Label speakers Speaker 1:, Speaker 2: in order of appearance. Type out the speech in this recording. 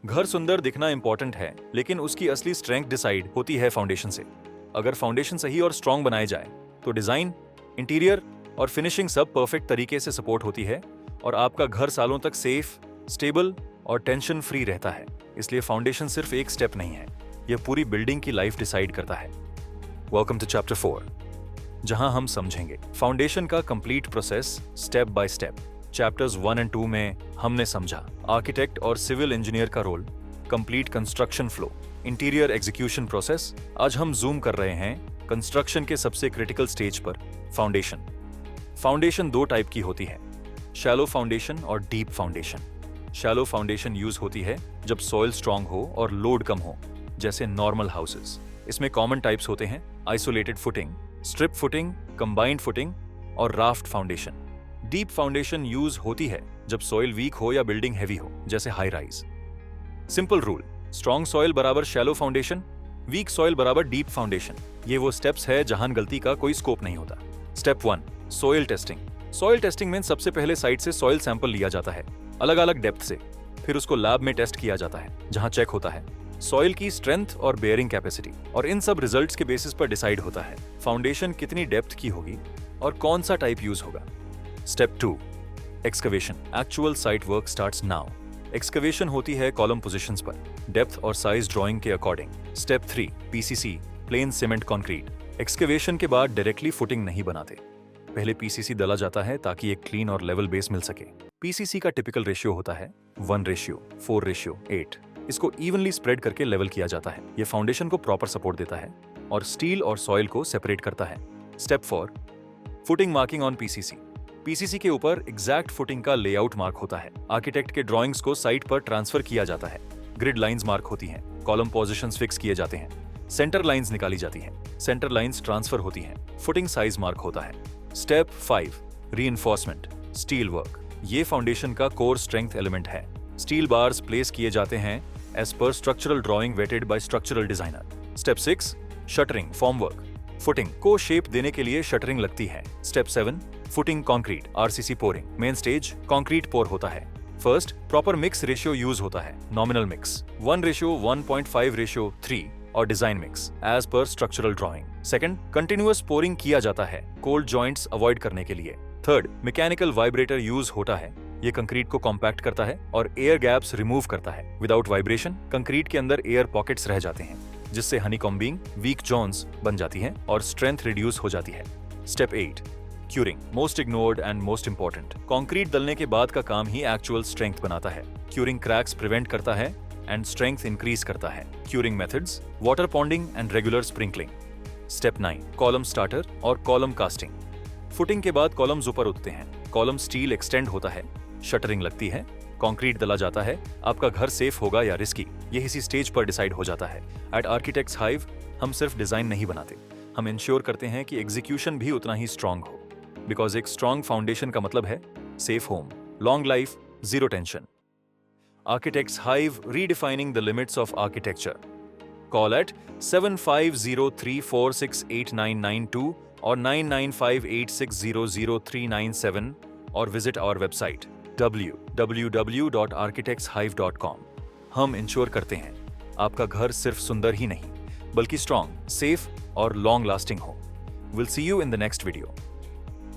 Speaker 1: घर सुंदर दिखना इंपॉर्टेंट है, लेकिन उसकी असली स्ट्रेंथ डिसाइड होती है फाउंडेशन से। अगर फाउंडेशन सही और स्ट्रांग बनाए जाए तो डिजाइन, इंटीरियर और फिनिशिंग सब परफेक्ट तरीके से सपोर्ट होती है और आपका घर सालों तक सेफ, स्टेबल और टेंशन फ्री रहता है। इसलिए फाउंडेशन सिर्फ एक स्टेप नहीं है, यह पूरी बिल्डिंग की लाइफ डिसाइड करता है। वेलकम टू चैप्टर 4, जहां हम समझेंगे फाउंडेशन का complete process step by step. Chapters 1 और 2 में हमने समझा आर्किटेक्ट और सिविल इंजीनियर का role, complete construction flow, interior execution process. आज हम जूम कर रहे हैं कंस्ट्रक्शन के सबसे क्रिटिकल स्टेज पर, फाउंडेशन। फाउंडेशन दो टाइप की होती है, शैलो फाउंडेशन और deep foundation. Shallow foundation use होती है जब सॉइल स्ट्रांग हो और लोड कम हो, जैसे नॉर्मल हाउसेस। इसमें कॉमन टाइप्स होते हैं isolated footing, strip footing, combined footing और raft foundation. Deep foundation use होती है जब सॉइल वीक हो या बिल्डिंग हैवी हो, जैसे high rise. Simple rule, strong soil बराबर शैलो फाउंडेशन, वीक सॉइल बराबर डीप फाउंडेशन। ये वो स्टेप्स है जहां गलती का कोई स्कोप नहीं होता। Step 1, soil testing. Soil testing में सबसे पहले साइट से सॉइल सैंपल लिया जाता है, अलग अलग डेप्थ से। फिर उसको लैब में टेस्ट किया जाता है, जहां चेक होता है सॉइल की स्ट्रेंथ और बेयरिंग कैपेसिटी। और इन सब रिजल्ट्स के बेसिस पर डिसाइड होता है फाउंडेशन कितनी डेप्थ की होगी और कौन सा टाइप यूज होगा। Step 2, excavation. Actual site work starts now. Excavation होती है कॉलम पोजीशंस पर, डेप्थ और साइज ड्राइंग के according. Step 3, PCC, plane cement concrete. Excavation के बाद डायरेक्टली फुटिंग नहीं बनाते, पहले पीसीसी डला जाता है ताकि एक क्लीन और लेवल बेस मिल सके। पीसीसी का टिपिकल रेशियो होता है 1:4:8। इसको इवनली स्प्रेड करके लेवल किया जाता है। ये फाउंडेशन को प्रॉपर सपोर्ट देता है और स्टील और सॉइल को सेपरेट करता है। Step 4, footing marking on PCC. PCC के ऊपर एग्जैक्ट फुटिंग का लेआउट मार्क होता है। आर्किटेक्ट के ड्राइंग्स को साइट पर ट्रांसफर किया जाता है। ग्रिड लाइंस मार्क होती हैं, कॉलम पोजीशंस फिक्स किए जाते हैं, सेंटर लाइंस निकाली जाती हैं, सेंटर लाइंस ट्रांसफर होती हैं, फुटिंग साइज मार्क होता है। Step 5, reinforcement, steel work. ये फाउंडेशन का कोर स्ट्रेंथ एलिमेंट है। स्टील बार्स प्लेस किए जाते हैं as per structural drawing vetted by structural designer. Step 6, shuttering, formwork. Footing को शेप देने के लिए शटरिंग लगती है। Step 7, footing concrete, RCC pouring. Main stage concrete pour होता है। First, proper mix ratio use होता है, नॉमिनल मिक्स 1:1.5:3 और design mix as per structural drawing. Second, continuous pouring किया जाता है कोल्ड जॉइंट्स अवॉइड करने के लिए। थर्ड, मैकेनिकल वाइब्रेटर यूज होता है। ये कंक्रीट को कॉम्पैक्ट करता है और एयर गैप्स रिमूव करता है। विदाउट वाइब्रेशन कंक्रीट के अंदर एयर पॉकेट्स रह जाते हैं, जिससे हनीकॉम्बिंग, वीक जॉन्स बन जाती हैं और स्ट्रेंथ रिड्यूस हो जाती है। Step 8, curing, most ignored and most important. Concrete डलने के बाद का काम ही एक्चुअल स्ट्रेंथ बनाता है। क्यूरिंग क्रैक्स प्रिवेंट करता है एंड स्ट्रेंथ इंक्रीज करता है। Curing methods, water पॉन्डिंग and regular sprinkling. Step 9, column starter और कॉलम कास्टिंग। फुटिंग के बाद कॉलम्स ऊपर उठते हैं, कॉलम स्टील एक्सटेंड होता है, शटरिंग लगती है, कंक्रीट डला जाता है। आपका घर सेफ होगा या रिस्की, ये इसी स्टेज पर डिसाइड हो जाता है। एट आर्किटेक्ट्स हाइव हम सिर्फ डिजाइन नहीं बनाते, हम इंश्योर करते हैं कि एग्जीक्यूशन भी उतना ही स्ट्रांग हो। बिकॉज एक स्ट्रांग फाउंडेशन का मतलब है safe home, long life, zero tension. Architects hive, redefining the limits of architecture. Call at 7503468992 और 9958600397 और विजिट आवर वेबसाइट www.architectshive.com। हम इंश्योर करते हैं आपका घर सिर्फ सुंदर ही नहीं, बल्कि स्ट्रांग, सेफ और लॉन्ग लास्टिंग हो। Will see you in the next video.